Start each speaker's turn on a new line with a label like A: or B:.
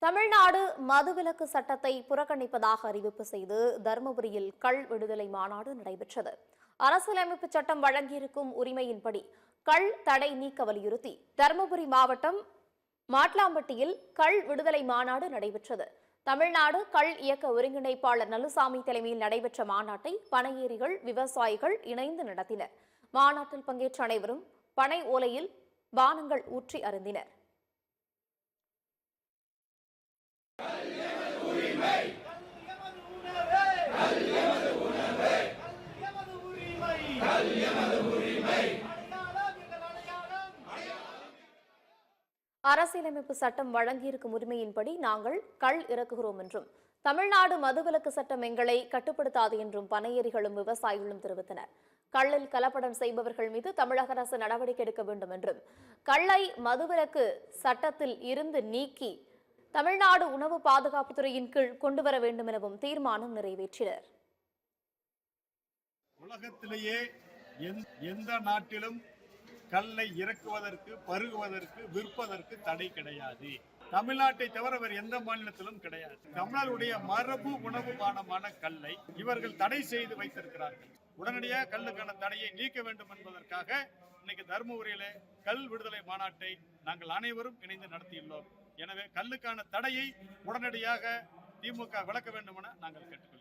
A: தமிழ்நாடு மதுவிலக்கு சட்டத்தை புறக்கணிப்பதாக அறிவிப்பு செய்து தருமபுரியில் கள் விடுதலை மாநாடு நடைபெற்றது. அரசியலமைப்பு சட்டம் வழங்கியிருக்கும் உரிமையின்படி கள் தடை நீக்க வலியுறுத்தி தருமபுரி மாவட்டம் மாட்லாம்பட்டியில் கள் விடுதலை மாநாடு நடைபெற்றது. தமிழ்நாடு கள் இயக்க ஒருங்கிணைப்பாளர் நல்லுசாமி தலைமையில் நடைபெற்ற மாநாட்டை பனையேறிகள், விவசாயிகள் இணைந்து நடத்தினர். மாநாட்டில் பங்கேற்ற அனைவரும் பனை ஓலையில் பானங்கள் ஊற்றி அருந்தினர். அரசியலமைப்பு சட்டம் வழங்கியிருக்கும் உரிமையின்படி நாங்கள் கள் இறக்குகிறோம் என்றும், தமிழ்நாடு மதுவிலக்கு சட்டம் எங்களை கட்டுப்படுத்தாது என்றும் பனையேறிகளும் விவசாயிகளும் தெரிவித்தனர். கள்ளில் கலப்படம் செய்பவர்கள் மீது தமிழக அரசு நடவடிக்கை எடுக்க வேண்டும் என்றும், கள்ளை மதுவிலக்கு சட்டத்தில் இருந்து நீக்கி தமிழ்நாடு உணவு பாதுகாப்புத்துறையின் கீழ் கொண்டுவர வேண்டும் எனவும் தீர்மானம் நிறைவேற்றினர்.
B: உலகத்திலேயே எந்த நாட்டிலும் கல்லை இறக்குவதற்கு, பருகுவதற்கு, விற்பதற்கு தடை கிடையாது. தமிழ்நாட்டை தவிர வேறு எந்த மாநிலத்திலும் கிடையாது. தமிழருடைய மரபு உணவு பானமான கல்லை இவர்கள் தடை செய்து வைத்திருக்கிறார்கள். உடனடியாக கல்லுக்கான தடையை நீக்க வேண்டும் என்பதற்காக இன்னைக்கு தருமபுரியிலே கல் விடுதலை மாநாட்டை நாங்கள் அனைவரும் இணைந்து நடத்தியுள்ளோம். எனவே கல்லுக்கான தடையை உடனடியாக திமுக விலக்க வேண்டும் என நாங்கள் கேட்டுக்கொள்கிறோம்.